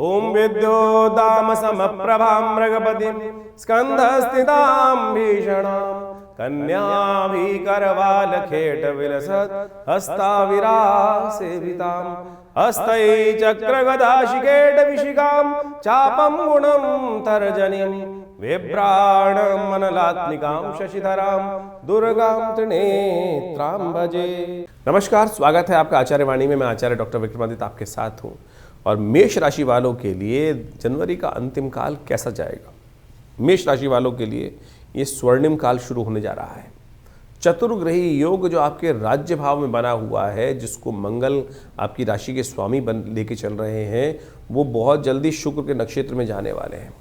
ओम विद्योदाम समप्रभां मृगपतिं स्कंधस्थितां भीषणां कन्याभिकरवालखेट विलसत् हस्ताविरासेवितां हस्तै चक्रगदाशिकेट विशिखां चापं गुणं तर्जनीं विभ्राणमनलात्मिकां शशिधरां दुर्गां त्रिनेत्रां भजे। नमस्कार, स्वागत है आपका आचार्य वाणी में। मैं आचार्य डॉक्टर विक्रमादित्य आपके साथ हूँ। और मेष राशि वालों के लिए जनवरी का अंतिम काल कैसा जाएगा? मेष राशि वालों के लिए ये स्वर्णिम काल शुरू होने जा रहा है। चतुर्ग्रही योग जो आपके राज्य भाव में बना हुआ है, जिसको मंगल आपकी राशि के स्वामी बन लेके चल रहे हैं, वो बहुत जल्दी शुक्र के नक्षत्र में जाने वाले हैं।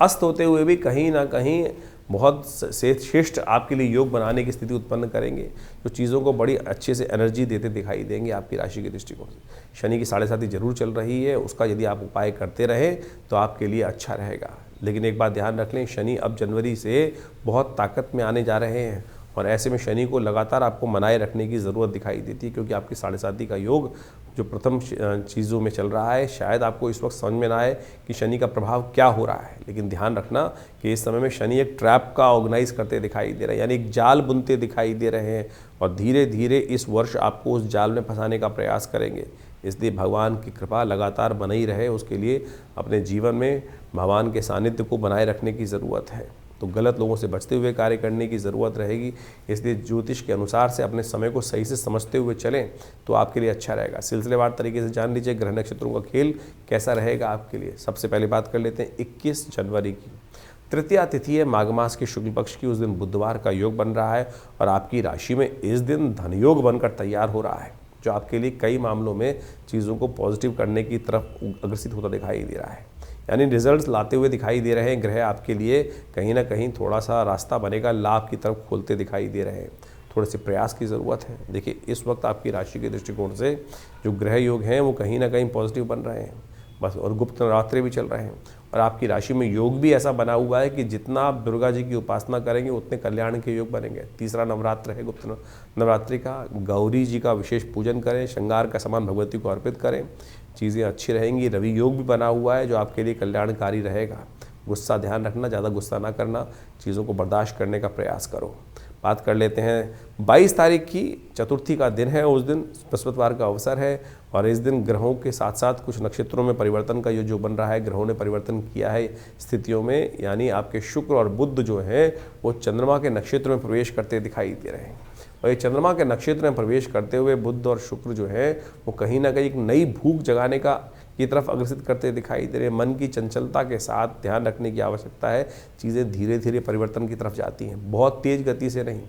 अस्त होते हुए भी कहीं ना कहीं बहुत श्रेष्ठ आपके लिए योग बनाने की स्थिति उत्पन्न करेंगे, जो चीज़ों को बड़ी अच्छे से एनर्जी देते दिखाई देंगे आपकी राशि के दृष्टिकोण से। शनि की 7.5 जरूर चल रही है, उसका यदि आप उपाय करते रहें तो आपके लिए अच्छा रहेगा। लेकिन एक बात ध्यान रख लें, शनि अब जनवरी से बहुत ताकत में आने जा रहे हैं और ऐसे में शनि को लगातार आपको मनाए रखने की ज़रूरत दिखाई देती है, क्योंकि आपकी 7.5 का योग जो प्रथम चीज़ों में चल रहा है, शायद आपको इस वक्त समझ में ना आए कि शनि का प्रभाव क्या हो रहा है। लेकिन ध्यान रखना कि इस समय में शनि एक ट्रैप का ऑर्गेनाइज करते दिखाई दे रहे हैं, यानी एक जाल बुनते दिखाई दे रहे हैं और धीरे धीरे इस वर्ष आपको उस जाल में फंसाने का प्रयास करेंगे। इसलिए भगवान की कृपा लगातार बनी रहे, उसके लिए अपने जीवन में भगवान के सानिध्य को बनाए रखने की ज़रूरत है। तो गलत लोगों से बचते हुए कार्य करने की ज़रूरत रहेगी। इसलिए ज्योतिष के अनुसार से अपने समय को सही से समझते हुए चलें तो आपके लिए अच्छा रहेगा। सिलसिलेवार तरीके से जान लीजिए ग्रह नक्षत्रों का खेल कैसा रहेगा आपके लिए। सबसे पहले बात कर लेते हैं 21 जनवरी की। तृतीया तिथि है माघ मास के शुक्ल पक्ष की। उस दिन बुधवार का योग बन रहा है और आपकी राशि में इस दिन धनयोग बनकर तैयार हो रहा है, जो आपके लिए कई मामलों में चीज़ों को पॉजिटिव करने की तरफ अग्रसित होता दिखाई दे रहा है, यानी रिजल्ट्स लाते हुए दिखाई दे रहे हैं। ग्रह आपके लिए कहीं ना कहीं थोड़ा सा रास्ता बनेगा, लाभ की तरफ खोलते दिखाई दे रहे हैं। थोड़े से प्रयास की ज़रूरत है। देखिए, इस वक्त आपकी राशि के दृष्टिकोण से जो ग्रह योग हैं वो कहीं ना कहीं पॉजिटिव बन रहे हैं बस, और गुप्त नवरात्रि भी चल रहे हैं और आपकी राशि में योग भी ऐसा बना हुआ है कि जितना आप दुर्गा जी की उपासना करेंगे उतने कल्याण के योग बनेंगे। तीसरा नवरात्र है गुप्त नवरात्रि का। गौरी जी का विशेष पूजन करें, श्रृंगार का सामान भगवती को अर्पित करें, चीज़ें अच्छी रहेंगी। रवि योग भी बना हुआ है जो आपके लिए कल्याणकारी रहेगा। गुस्सा ध्यान रखना, ज़्यादा गुस्सा ना करना, चीज़ों को बर्दाश्त करने का प्रयास करो। बात कर लेते हैं 22 तारीख की, चतुर्थी का दिन है। उस दिन बृहस्पतिवार का अवसर है और इस दिन ग्रहों के साथ साथ कुछ नक्षत्रों में परिवर्तन का जो बन रहा है, ग्रहों ने परिवर्तन किया है स्थितियों में, यानी आपके शुक्र और बुध जो है वो चंद्रमा के नक्षत्र में प्रवेश करते दिखाई दे रहे हैं। और ये चंद्रमा के नक्षत्र में प्रवेश करते हुए बुध और शुक्र जो है वो कहीं ना कहीं एक नई भूख जगाने की तरफ अग्रसित करते दिखाई दे रहे हैं। मन की चंचलता के साथ ध्यान रखने की आवश्यकता है। चीज़ें धीरे धीरे परिवर्तन की तरफ जाती हैं, बहुत तेज़ गति से नहीं।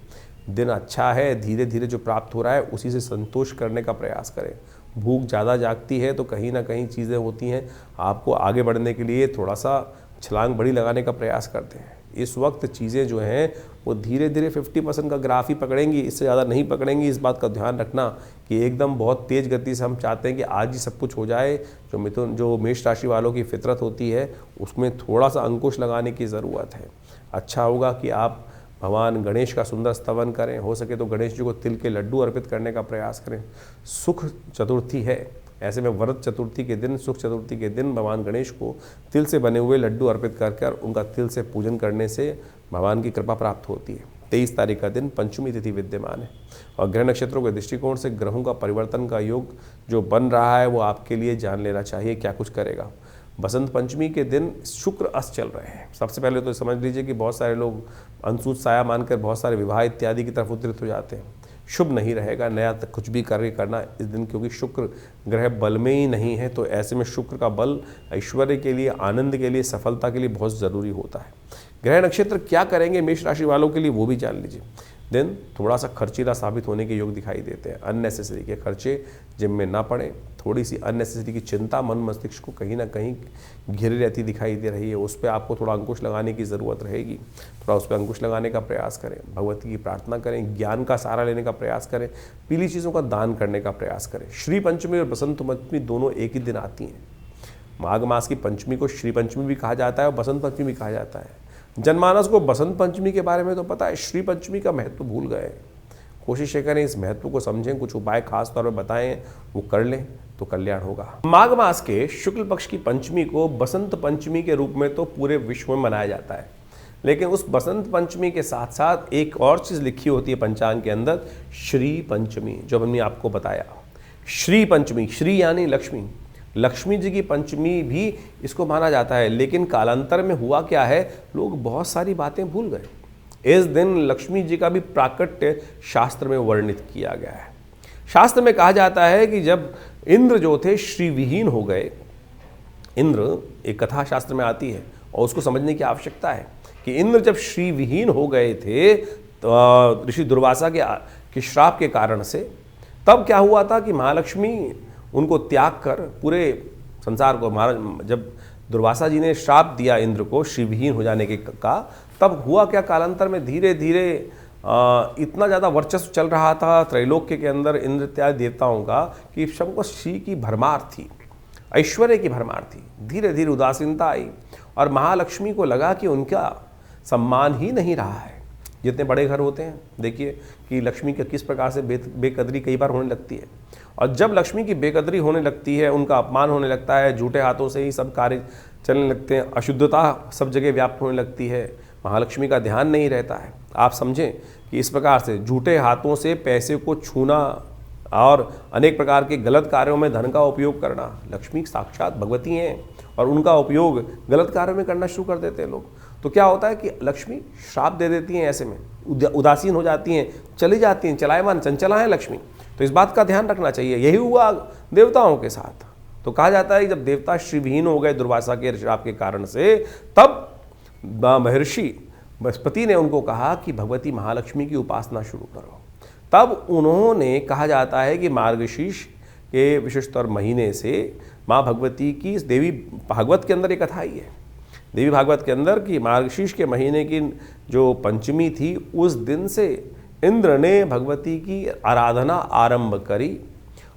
दिन अच्छा है, धीरे धीरे जो प्राप्त हो रहा है उसी से संतोष करने का प्रयास करें। भूख ज़्यादा जागती है तो कहीं ना कहीं चीज़ें होती हैं, आपको आगे बढ़ने के लिए थोड़ा सा छलांग बड़ी लगाने का प्रयास करते हैं। इस वक्त चीज़ें जो हैं वो धीरे धीरे 50% का ग्राफ ही पकड़ेंगी, इससे ज़्यादा नहीं पकड़ेंगी। इस बात का ध्यान रखना कि एकदम बहुत तेज़ गति से हम चाहते हैं कि आज ही सब कुछ हो जाए। जो मेष राशि वालों की फितरत होती है उसमें थोड़ा सा अंकुश लगाने की ज़रूरत है। अच्छा होगा कि आप भगवान गणेश का सुंदर स्तवन करें, हो सके तो गणेश जी को तिल के लड्डू अर्पित करने का प्रयास करें। सुख चतुर्थी है, ऐसे में व्रत चतुर्थी के दिन, सुख चतुर्थी के दिन भगवान गणेश को तिल से बने हुए लड्डू अर्पित कर उनका तिल से पूजन करने से भगवान की कृपा प्राप्त होती है। 23 तारीख का दिन पंचमी तिथि विद्यमान है और ग्रह नक्षत्रों के दृष्टिकोण से ग्रहों का परिवर्तन का योग जो बन रहा है वो आपके लिए जान लेना चाहिए क्या कुछ करेगा। बसंत पंचमी के दिन शुक्र अस्त चल रहे हैं। सबसे पहले तो समझ लीजिए कि बहुत सारे लोग अनसूत साया मानकर बहुत सारे विवाह इत्यादि की तरफ उद्धृत हो जाते हैं। शुभ नहीं रहेगा नया कुछ भी कार्य करना इस दिन, क्योंकि शुक्र ग्रह बल में ही नहीं है। तो ऐसे में शुक्र का बल ऐश्वर्य के लिए, आनंद के लिए, सफलता के लिए बहुत ज़रूरी होता है। ग्रह नक्षत्र क्या करेंगे मेष राशि वालों के लिए वो भी जान लीजिए। दिन थोड़ा सा खर्चीला साबित होने के योग दिखाई देते हैं। अननेसेसरी के खर्चे जिम में ना पड़े, थोड़ी सी अननेसेसरी की चिंता मन मस्तिष्क को कहीं ना कहीं घिरी रहती दिखाई दे रही है। उस पर आपको थोड़ा अंकुश लगाने की ज़रूरत रहेगी। थोड़ा उस पर अंकुश लगाने का प्रयास करें, भगवती की प्रार्थना करें, ज्ञान का सहारा लेने का प्रयास करें, पीली चीज़ों का दान करने का प्रयास करें। श्री पंचमी और बसंत पंचमी दोनों एक ही दिन आती हैं। माघ मास की पंचमी को श्री पंचमी भी कहा जाता है और बसंत पंचमी भी कहा जाता है। जनमानस को बसंत पंचमी के बारे में तो पता है, श्री पंचमी का महत्व भूल गए। कोशिश करें इस महत्व को समझें, कुछ उपाय खास तौर पर बताएं, वो कर लें तो कल्याण होगा। माघ मास के शुक्ल पक्ष की पंचमी को बसंत पंचमी के रूप में तो पूरे विश्व में मनाया जाता है, लेकिन उस बसंत पंचमी के साथ साथ एक और चीज़ लिखी होती है पंचांग के अंदर, श्री पंचमी, जो हमने आपको बताया। श्री पंचमी, श्री यानी लक्ष्मी, लक्ष्मी जी की पंचमी भी इसको माना जाता है। लेकिन कालांतर में हुआ क्या है, लोग बहुत सारी बातें भूल गए। इस दिन लक्ष्मी जी का भी प्राकट्य शास्त्र में वर्णित किया गया है। शास्त्र में कहा जाता है कि जब इंद्र जो थे श्रीविहीन हो गए, इंद्र एक कथा शास्त्र में आती है और उसको समझने की आवश्यकता है कि इंद्र जब श्रीविहीन हो गए थे तो ऋषि दुर्वासा के श्राप के कारण से, तब क्या हुआ था कि महालक्ष्मी उनको त्याग कर पूरे संसार को, जब दुर्वासा जी ने श्राप दिया इंद्र को श्रीविहीन हो जाने के का, तब हुआ क्या, कालांतर में धीरे धीरे इतना ज़्यादा वर्चस्व चल रहा था त्रैलोक्य के अंदर इंद्र इत्यादि देवताओं का कि सबको श्री की भरमार थी, ऐश्वर्य की भरमार थी। धीरे धीरे उदासीनता आई और महालक्ष्मी को लगा कि उनका सम्मान ही नहीं रहा है। जितने बड़े घर होते हैं, देखिए कि लक्ष्मी का किस प्रकार से बेकदरी कई बार होने लगती है, और जब लक्ष्मी की बेकदरी होने लगती है, उनका अपमान होने लगता है, झूठे हाथों से ही सब कार्य चलने लगते हैं, अशुद्धता सब जगह व्याप्त होने लगती है, महालक्ष्मी का ध्यान नहीं रहता है। आप समझें कि इस प्रकार से झूठे हाथों से पैसे को छूना और अनेक प्रकार के गलत कार्यों में धन का उपयोग करना, लक्ष्मी साक्षात भगवती हैं और उनका उपयोग गलत कार्यों में करना शुरू कर देते हैं लोग। तो क्या होता है कि लक्ष्मी श्राप दे देती हैं, ऐसे में उदासीन हो जाती हैं, चली जाती हैं, चलायमान चंचला है लक्ष्मी। तो इस बात का ध्यान रखना चाहिए। यही हुआ देवताओं के साथ। तो कहा जाता है कि जब देवता श्रीविहीन हो गए दुर्वासा के श्राप के कारण से, तब महर्षि बृहस्पति ने उनको कहा कि भगवती महालक्ष्मी की उपासना शुरू करो। तब उन्होंने, कहा जाता है कि मार्गशीर्ष के विशेषतर महीने से माँ भगवती की, देवी भागवत के अंदर एक कथा ही है, देवी भागवत के अंदर कि मार्गशीर्ष के महीने की जो पंचमी थी, उस दिन से इंद्र ने भगवती की आराधना आरंभ करी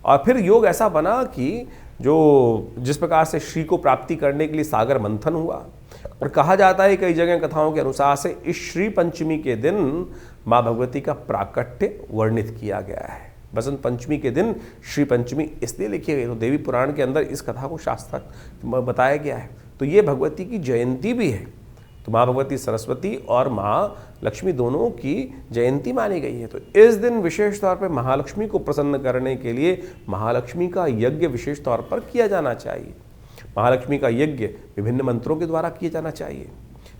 और फिर योग ऐसा बना कि जिस प्रकार से श्री को प्राप्ति करने के लिए सागर मंथन हुआ। और कहा जाता है कई जगह कथाओं के अनुसार से इस श्री पंचमी के दिन माँ भगवती का प्राकट्य वर्णित किया गया है। बसंत पंचमी के दिन श्री पंचमी इसलिए लिखी गई, तो देवी पुराण के अंदर इस कथा को शास्त्र बताया गया है। तो ये भगवती की जयंती भी है। तो माँ भगवती सरस्वती और माँ लक्ष्मी दोनों की जयंती मानी गई है। तो इस दिन विशेष तौर पर महालक्ष्मी को प्रसन्न करने के लिए महालक्ष्मी का यज्ञ विशेष तौर पर किया जाना चाहिए। महालक्ष्मी का यज्ञ विभिन्न मंत्रों के द्वारा किया जाना चाहिए।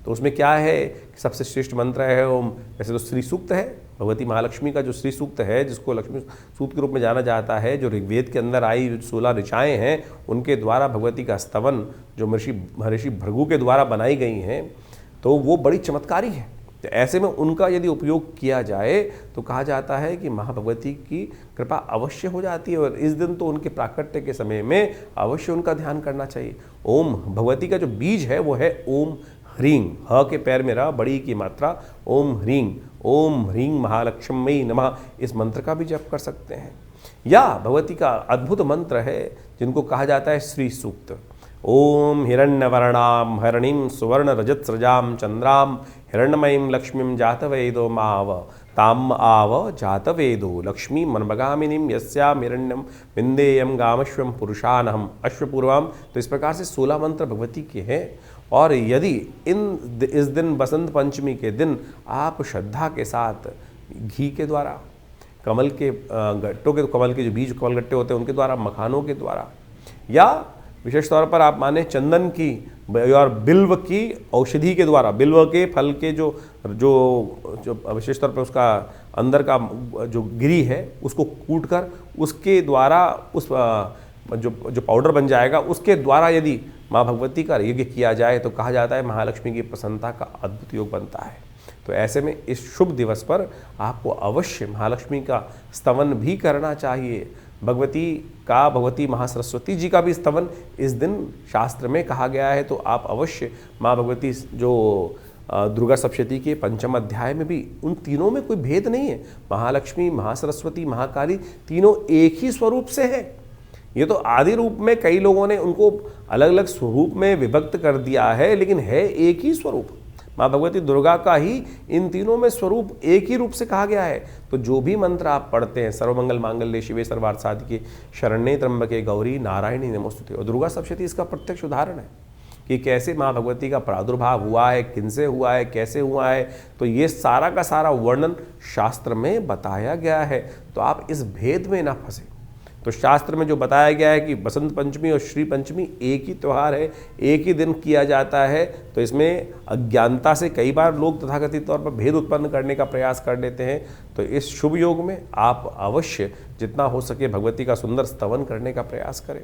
तो उसमें क्या है कि सबसे श्रेष्ठ मंत्र है ओम, वैसे तो श्री सूक्त है, भगवती महालक्ष्मी का जो श्री सूक्त है, जिसको लक्ष्मी सूक्त के रूप में जाना जाता है, जो ऋग्वेद के अंदर आई 16 ऋचाएँ हैं, उनके द्वारा भगवती का स्तवन जो महर्षि भृगु के द्वारा बनाई गई हैं, तो वो बड़ी चमत्कारी है। तो ऐसे में उनका यदि उपयोग किया जाए तो कहा जाता है कि महाभगवती की कृपा अवश्य हो जाती है। और इस दिन तो उनके प्राकट्य के समय में अवश्य उनका ध्यान करना चाहिए। ओम भगवती का जो बीज है वो है ओम ह्रीं, ह के पैर में र, बड़ी की मात्रा, ओम ह्रीं महालक्ष्मी नमः, इस मंत्र का भी जप कर सकते हैं। या भगवती का अद्भुत मंत्र है जिनको कहा जाता है श्री सूक्त। ओम हिरण्यवर्णां हरणीं सुवर्ण रजत्सृजां चंद्रां हिरण्मयीं लक्ष्मीं जातवेदो माव ताम आव जातवेदो लक्ष्मी मनभगामिनीं यस्यां हिरण्यं विन्देयं गामश्वं पुरुषानहम् अश्वपूर्वाम। तो इस प्रकार से 16 मंत्र भगवती के हैं। और यदि इस दिन बसंत पंचमी के दिन आप श्रद्धा के साथ घी के द्वारा, कमल के गट्टों के, कमल के जो बीज कमल गट्टे होते हैं उनके द्वारा, मखानों के द्वारा, या विशेष तौर पर आप माने चंदन की और बिल्व की औषधि के द्वारा, बिल्व के फल के जो विशेष तौर पर उसका अंदर का जो गिरी है उसको कूट कर उसके द्वारा उस जो पाउडर बन जाएगा उसके द्वारा यदि माँ भगवती का यज्ञ किया जाए तो कहा जाता है महालक्ष्मी की प्रसन्नता का अद्भुत योग बनता है। तो ऐसे में इस शुभ दिवस पर आपको अवश्य महालक्ष्मी का स्तवन भी करना चाहिए। भगवती महासरस्वती जी का भी स्तवन इस दिन शास्त्र में कहा गया है। तो आप अवश्य माँ भगवती जो दुर्गा सप्तशती के 5वें अध्याय में भी, उन तीनों में कोई भेद नहीं है। महालक्ष्मी, महासरस्वती, महाकाली तीनों एक ही स्वरूप से है। ये तो आदि रूप में कई लोगों ने उनको अलग अलग स्वरूप में विभक्त कर दिया है, लेकिन है एक ही स्वरूप। माँ भगवती दुर्गा का ही इन तीनों में स्वरूप एक ही रूप से कहा गया है। तो जो भी मंत्र आप पढ़ते हैं, सर्वमंगल मांगल्ये शिवे सर्वार्थ साधिके शरण्ये त्र्यंबके गौरी नारायणी नमोस्तुते, और दुर्गा सप्तशती इसका प्रत्यक्ष उदाहरण है कि कैसे माँ भगवती का प्रादुर्भाव हुआ है, किनसे हुआ है, कैसे हुआ है। तो ये सारा का सारा वर्णन शास्त्र में बताया गया है। तो आप इस भेद में ना फंसे। तो शास्त्र में जो बताया गया है कि बसंत पंचमी और श्री पंचमी एक ही त्यौहार है, एक ही दिन किया जाता है, तो इसमें अज्ञानता से कई बार लोग तथाकथित तौर पर भेद उत्पन्न करने का प्रयास कर लेते हैं। तो इस शुभ योग में आप अवश्य जितना हो सके भगवती का सुंदर स्तवन करने का प्रयास करें,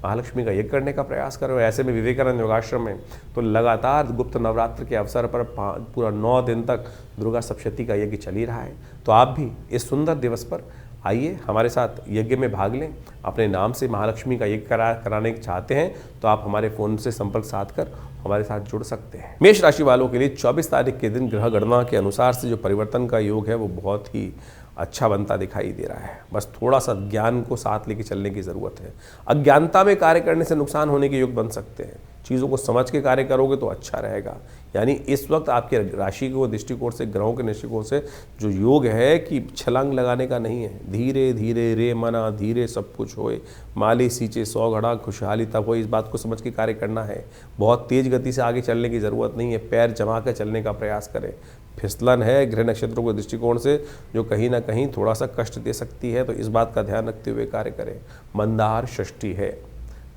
महालक्ष्मी का यज्ञ करने का प्रयास करें। ऐसे में विवेकानंद योगाश्रम में तो लगातार गुप्त नवरात्र के अवसर पर पूरा 9 दिन तक दुर्गा सप्तशती का यज्ञ चल ही रहा है। तो आप भी इस सुंदर दिवस पर आइए हमारे साथ यज्ञ में भाग लें। अपने नाम से महालक्ष्मी का यज्ञ कराने चाहते हैं तो आप हमारे फ़ोन से संपर्क साध कर हमारे साथ जुड़ सकते हैं। मेष राशि वालों के लिए 24 तारीख के दिन ग्रह गणना के अनुसार से जो परिवर्तन का योग है वो बहुत ही अच्छा बनता दिखाई दे रहा है। बस थोड़ा सा ज्ञान को साथ लेके चलने की ज़रूरत है। अज्ञानता में कार्य करने से नुकसान होने के योग बन सकते हैं। चीज़ों को समझ के कार्य करोगे तो अच्छा रहेगा। यानी इस वक्त आपके राशि के दृष्टिकोण से, ग्रहों के दृष्टिकोण से जो योग है कि छलांग लगाने का नहीं है। धीरे धीरे रे मना धीरे सब कुछ होए, माली सींचे 100 घड़ा खुशहाली तब हो। इस बात को समझ के कार्य करना है। बहुत तेज़ गति से आगे चलने की ज़रूरत नहीं है। पैर जमा कर चलने का प्रयास करें। फिसलन है ग्रह नक्षत्रों के दृष्टिकोण से जो कहीं ना कहीं थोड़ा सा कष्ट दे सकती है, तो इस बात का ध्यान रखते हुए कार्य करें। मंदार षष्ठी है,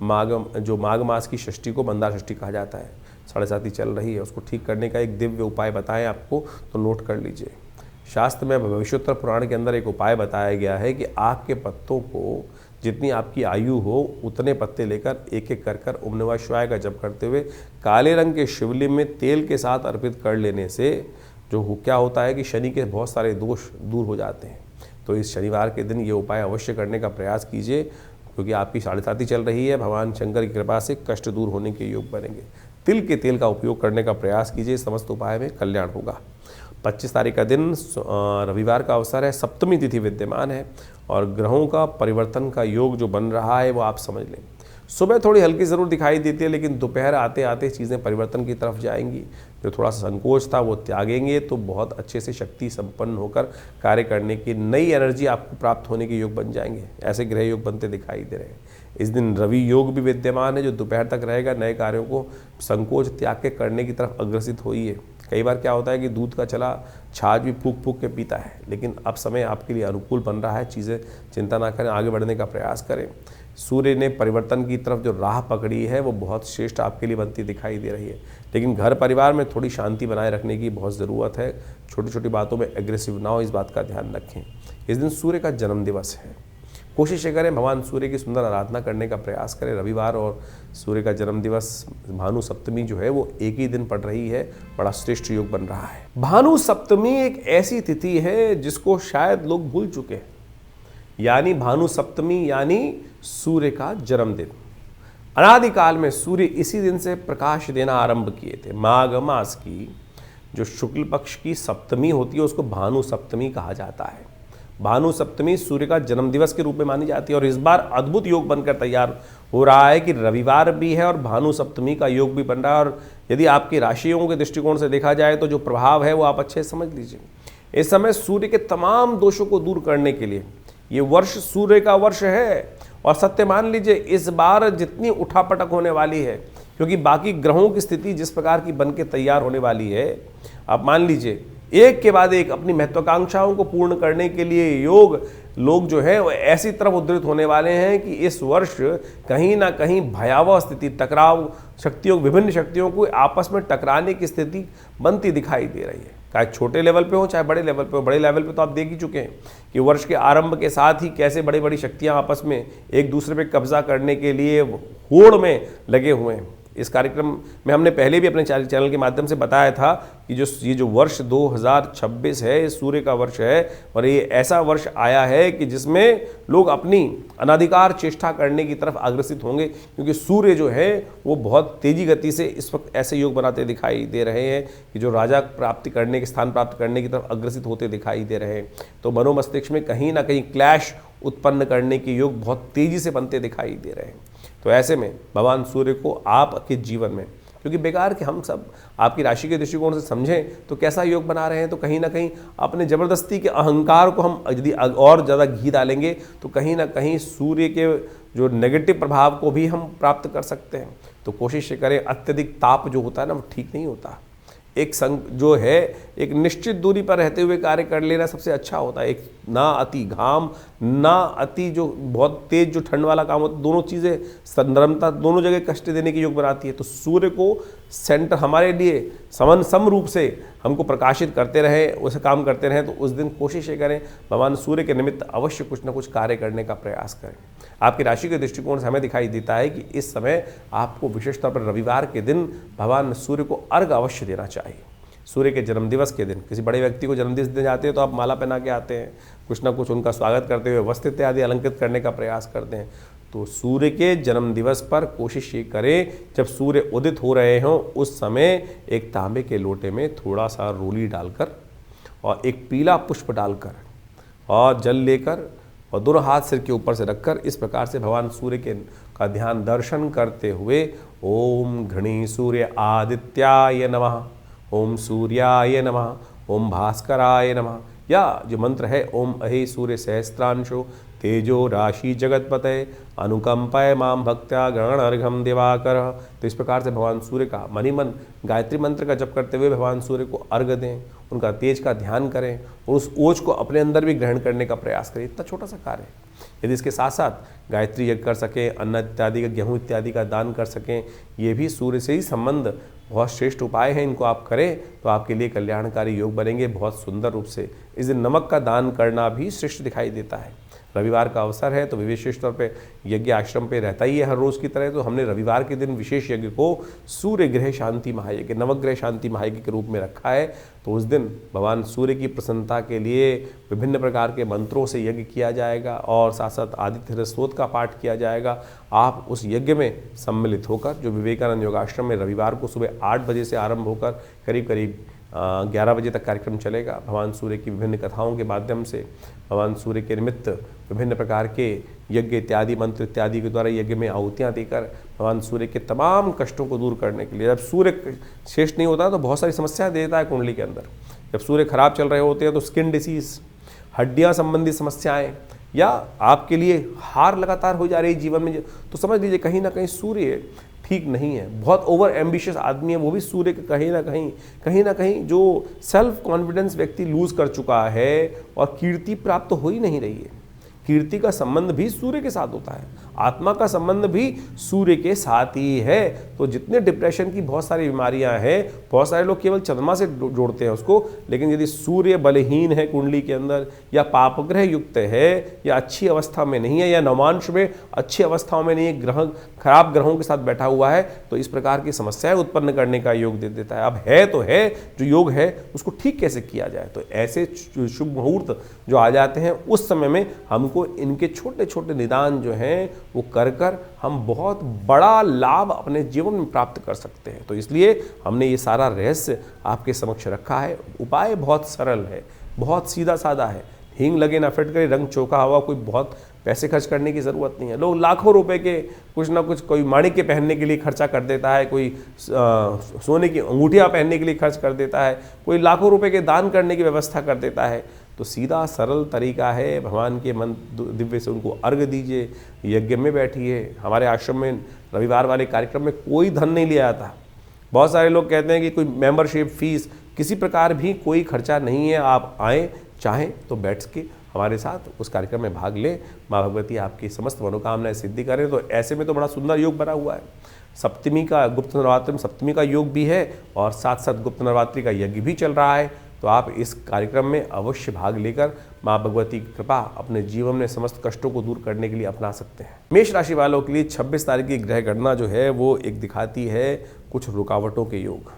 माघ मास की षष्ठी को मंदार षष्ठी कहा जाता है। 7.5 चल रही है, उसको ठीक करने का एक दिव्य उपाय बताएं आपको, तो नोट कर लीजिए। शास्त्र में भविष्योत्तर पुराण के अंदर एक उपाय बताया गया है कि आग के पत्तों को जितनी आपकी आयु हो उतने पत्ते लेकर एक एक कर ओम नमः शिवाय का जप करते हुए काले रंग के शिवलिंग में तेल के साथ अर्पित कर लेने से क्या होता है कि शनि के बहुत सारे दोष दूर हो जाते हैं। तो इस शनिवार के दिन ये उपाय अवश्य करने का प्रयास कीजिए, क्योंकि आपकी 7.5 चल रही है। भगवान शंकर की कृपा से कष्ट दूर होने के योग बनेंगे। तिल के तेल का उपयोग करने का प्रयास कीजिए, समस्त उपाय में कल्याण होगा। 25 तारीख का दिन रविवार का अवसर है, सप्तमी तिथि विद्यमान है और ग्रहों का परिवर्तन का योग जो बन रहा है वो आप समझ लें। सुबह थोड़ी हल्की ज़रूर दिखाई देती है, लेकिन दोपहर आते आते चीज़ें परिवर्तन की तरफ जाएंगी। जो थोड़ा सा संकोच था वो त्यागेंगे तो बहुत अच्छे से शक्ति संपन्न होकर कार्य करने की नई एनर्जी आपको प्राप्त होने के योग बन जाएंगे। ऐसे ग्रह योग बनते दिखाई दे रहे हैं। इस दिन रवि योग भी विद्यमान है जो दोपहर तक रहेगा। नए कार्यों को संकोच त्याग के करने की तरफ अग्रसित होइए। कई बार क्या होता है कि दूध का चला छाछ भी फूक फूक के पीता है, लेकिन अब समय आपके लिए अनुकूल बन रहा है। चीज़ें चिंता ना करें, आगे बढ़ने का प्रयास करें। सूर्य ने परिवर्तन की तरफ जो राह पकड़ी है वो बहुत श्रेष्ठ आपके लिए बनती दिखाई दे रही है, लेकिन घर परिवार में थोड़ी शांति बनाए रखने की बहुत ज़रूरत है। छोटी छोटी बातों में एग्रेसिव ना हो, इस बात का ध्यान रखें। इस दिन सूर्य का जन्म दिवस है। कोशिश करें भगवान सूर्य की सुंदर आराधना करने का प्रयास करें। रविवार और सूर्य का जन्म दिवस भानु सप्तमी जो है वो एक ही दिन पड़ रही है। बड़ा श्रेष्ठ योग बन रहा है। भानु सप्तमी एक ऐसी तिथि है जिसको शायद लोग भूल चुके हैं। यानी भानु सप्तमी यानी सूर्य का जन्मदिन। अनादिकाल में सूर्य इसी दिन से प्रकाश देना आरंभ किए थे। माघ मास की जो शुक्ल पक्ष की सप्तमी होती है उसको भानु सप्तमी कहा जाता है। भानु सप्तमी सूर्य का जन्मदिवस के रूप में मानी जाती है और इस बार अद्भुत योग बनकर तैयार हो रहा है कि रविवार भी है और भानु सप्तमी का योग भी बन रहा है। और यदि आपकी राशियों के दृष्टिकोण से देखा जाए तो जो प्रभाव है वो आप अच्छे से समझ लीजिए। इस समय सूर्य के तमाम दोषों को दूर करने के लिए ये वर्ष सूर्य का वर्ष है। और सत्य मान लीजिए इस बार जितनी उठापटक होने वाली है, क्योंकि बाकी ग्रहों की स्थिति जिस प्रकार की बन के तैयार होने वाली है, आप मान लीजिए एक के बाद एक अपनी महत्वाकांक्षाओं को पूर्ण करने के लिए लोग जो है वो ऐसी तरफ उद्धृत होने वाले हैं कि इस वर्ष कहीं ना कहीं भयावह स्थिति, टकराव शक्तियों, विभिन्न शक्तियों को आपस में टकराने की स्थिति बनती दिखाई दे रही है। चाहे छोटे लेवल पे हो चाहे बड़े लेवल पे हो। बड़े लेवल पे तो आप देख ही चुके हैं कि वर्ष के आरंभ के साथ ही कैसे बड़ी बड़ी शक्तियां आपस में एक दूसरे पे कब्जा करने के लिए होड़ में लगे हुए हैं। इस कार्यक्रम में हमने पहले भी अपने चैनल के माध्यम से बताया था कि ये जो वर्ष 2026 है ये सूर्य का वर्ष है और ये ऐसा वर्ष आया है कि जिसमें लोग अपनी अनाधिकार चेष्टा करने की तरफ अग्रसित होंगे, क्योंकि सूर्य जो है वो बहुत तेजी गति से इस वक्त ऐसे योग बनाते दिखाई दे रहे हैं कि जो राजा प्राप्ति करने के स्थान प्राप्त करने की तरफ अग्रसित होते दिखाई दे रहे हैं। तो मनोमस्तिष्क में कहीं ना कहीं क्लैश उत्पन्न करने के योग बहुत तेजी से बनते दिखाई दे रहे हैं। तो ऐसे में भगवान सूर्य को आपके जीवन में क्योंकि बेकार कि हम सब आपकी राशि के दृष्टिकोण से समझें तो कैसा योग बना रहे हैं, तो कहीं ना कहीं अपने ज़बरदस्ती के अहंकार को हम यदि और ज़्यादा घी डालेंगे तो कहीं ना कहीं सूर्य के जो नेगेटिव प्रभाव को भी हम प्राप्त कर सकते हैं। तो कोशिश करें, अत्यधिक ताप जो होता है ना वो ठीक नहीं होता। एक संग जो है एक निश्चित दूरी पर रहते हुए कार्य कर लेना सबसे अच्छा होता है। एक ना अति घाम, ना अति जो बहुत तेज जो ठंड वाला काम होता, दोनों चीज़ें नरमता दोनों जगह कष्ट देने की योग बनाती है। तो सूर्य को सेंटर हमारे लिए सम रूप से हमको प्रकाशित करते रहे, उसे काम करते रहें। तो उस दिन कोशिश ये करें भगवान सूर्य के निमित्त अवश्य कुछ ना कुछ कार्य करने का प्रयास करें। आपकी राशि के दृष्टिकोण से हमें दिखाई देता है कि इस समय आपको विशेष तौर पर रविवार के दिन भगवान सूर्य को अर्घ अवश्य देना चाहिए। सूर्य के जन्मदिवस के दिन किसी बड़े व्यक्ति को जन्मदिवस देने जाते हैं तो आप माला पहना के आते हैं, कुछ ना कुछ उनका स्वागत करते हुए वस्त्र इत्यादि अलंकृत करने का प्रयास करते हैं। तो सूर्य के जन्मदिवस पर कोशिश ये करें जब सूर्य उदित हो रहे हों उस समय एक तांबे के लोटे में थोड़ा सा रोली डालकर और एक पीला पुष्प डालकर और जल लेकर और दोनों हाथ सिर के ऊपर से रखकर इस प्रकार से भगवान सूर्य के का ध्यान दर्शन करते हुए ओम घृणी सूर्य आदित्याय नमः, ओम सूर्याय नमः, ओम भास्कराय नमः, या जो मंत्र है ओम अहि सूर्य सहस्त्रांशो तेजो राशि जगतपते अनुकंपय माम भक्त्या गणर्घम दिवाकर। तो इस प्रकार से भगवान सूर्य का मनी मन गायत्री मंत्र का जप करते हुए भगवान सूर्य को अर्घ दें, उनका तेज का ध्यान करें और उस ओज को अपने अंदर भी ग्रहण करने का प्रयास करें। इतना छोटा सा कार्य है। यदि इसके साथ साथ गायत्री यज्ञ कर सकें, अन्न इत्यादि का गेहूँ इत्यादि का दान कर सकें, ये भी सूर्य से ही संबंध बहुत श्रेष्ठ उपाय हैं। इनको आप करें तो आपके लिए कल्याणकारी योग बनेंगे बहुत सुंदर रूप से। इस दिन नमक का दान करना भी श्रेष्ठ दिखाई देता है। रविवार का अवसर है तो विशेष तौर पे यज्ञ आश्रम पे रहता ही है हर रोज़ की तरह। तो हमने रविवार के दिन विशेष यज्ञ को सूर्य ग्रह शांति महायज्ञ, नवग्रह शांति महायज्ञ के रूप में रखा है। तो उस दिन भगवान सूर्य की प्रसन्नता के लिए विभिन्न प्रकार के मंत्रों से यज्ञ किया जाएगा और साथ साथ आदित्य स्तोत्र का पाठ किया जाएगा। आप उस यज्ञ में सम्मिलित होकर, जो विवेकानंद योगाश्रम में रविवार को सुबह 8 बजे से आरंभ होकर करीब 11 बजे तक कार्यक्रम चलेगा। भगवान सूर्य की विभिन्न कथाओं के माध्यम से भगवान सूर्य के निमित्त विभिन्न प्रकार के यज्ञ इत्यादि मंत्र इत्यादि के द्वारा यज्ञ में आहुतियाँ देकर भगवान सूर्य के तमाम कष्टों को दूर करने के लिए, जब सूर्य शेष नहीं होता तो बहुत सारी समस्याएं देता है कुंडली के अंदर। जब सूर्य खराब चल रहे होते हैं तो स्किन डिसीज, हड्डियाँ संबंधी समस्याएँ, या आपके लिए हार लगातार हो जा रही जीवन में, तो समझ लीजिए कहीं ना कहीं सूर्य ठीक नहीं है। बहुत ओवर एम्बिशियस आदमी है वो भी सूर्य के कहीं ना कहीं जो सेल्फ कॉन्फिडेंस व्यक्ति लूज कर चुका है और कीर्ति प्राप्त हो ही नहीं रही है। कीर्ति का संबंध भी सूर्य के साथ होता है, आत्मा का संबंध भी सूर्य के साथ ही है। तो जितने डिप्रेशन की बहुत सारी बीमारियां हैं, बहुत सारे लोग केवल चंद्रमा से जोड़ते हैं उसको, लेकिन यदि सूर्य बलहीन है कुंडली के अंदर, या पापग्रह युक्त है, या अच्छी अवस्था में नहीं है, या नवांश में अच्छी अवस्थाओं में नहीं है, ग्रह खराब ग्रहों के साथ बैठा हुआ है, तो इस प्रकार की समस्याएं उत्पन्न करने का योग दे देता है। अब है तो है, जो योग है उसको ठीक कैसे किया जाए। तो ऐसे शुभ मुहूर्त जो आ जाते हैं उस समय में हमको इनके छोटे छोटे निदान जो हैं वो कर हम बहुत बड़ा लाभ अपने जीवन में प्राप्त कर सकते हैं। तो इसलिए हमने ये सारा रहस्य आपके समक्ष रखा है। उपाय बहुत सरल है, बहुत सीधा साधा है। हींग लगे ना फिट करे, रंग चौका हुआ, कोई बहुत पैसे खर्च करने की ज़रूरत नहीं है। लोग लाखों रुपए के कुछ ना कुछ, कोई माणिक के पहनने के लिए खर्चा कर देता है, कोई सोने की अंगूठियाँ पहनने के लिए खर्च कर देता है, कोई लाखों रुपए के दान करने की व्यवस्था कर देता है। तो सीधा सरल तरीका है, भगवान के मन दिव्य से उनको अर्घ दीजिए, यज्ञ में बैठिए। हमारे आश्रम में रविवार वाले कार्यक्रम में कोई धन नहीं लिया जाता। बहुत सारे लोग कहते हैं कि कोई मेंबरशिप फीस, किसी प्रकार भी कोई खर्चा नहीं है। आप आएँ, चाहें तो बैठ के हमारे साथ उस कार्यक्रम में भाग लें। माँ भगवती आपकी समस्त मनोकामनाएं सिद्धि करें। तो ऐसे में तो बड़ा सुंदर योग बना हुआ है। सप्तमी का, गुप्त नवरात्रि में सप्तमी का योग भी है और साथ साथ गुप्त नवरात्रि का यज्ञ भी चल रहा है। तो आप इस कार्यक्रम में अवश्य भाग लेकर माँ भगवती की कृपा अपने जीवन में समस्त कष्टों को दूर करने के लिए अपना सकते हैं। मेष राशि वालों के लिए 26 तारीख की ग्रह गणना जो है वो एक दिखाती है कुछ रुकावटों के योग।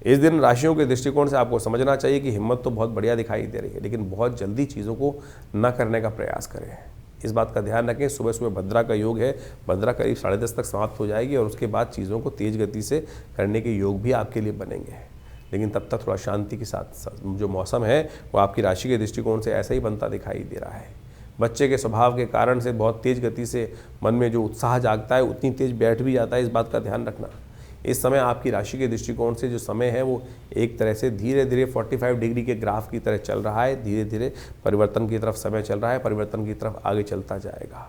इस दिन राशियों के दृष्टिकोण से आपको समझना चाहिए कि हिम्मत तो बहुत बढ़िया दिखाई दे रही है, लेकिन बहुत जल्दी चीज़ों को न करने का प्रयास करें। इस बात का ध्यान रखें। सुबह सुबह भद्रा का योग है, भद्रा करीब 10:30 तक समाप्त हो जाएगी और उसके बाद चीज़ों को तेज गति से करने के योग भी आपके लिए बनेंगे। लेकिन तब तक थोड़ा शांति के साथ जो मौसम है वो आपकी राशि के दृष्टिकोण से ऐसा ही बनता दिखाई दे रहा है। बच्चे के स्वभाव के कारण से बहुत तेज गति से मन में जो उत्साह जागता है उतनी तेज बैठ भी जाता है, इस बात का ध्यान रखना। इस समय आपकी राशि के दृष्टिकोण से जो समय है वो एक तरह से धीरे धीरे 45 डिग्री के ग्राफ की तरह चल रहा है। धीरे धीरे परिवर्तन की तरफ समय चल रहा है, परिवर्तन की तरफ आगे चलता जाएगा।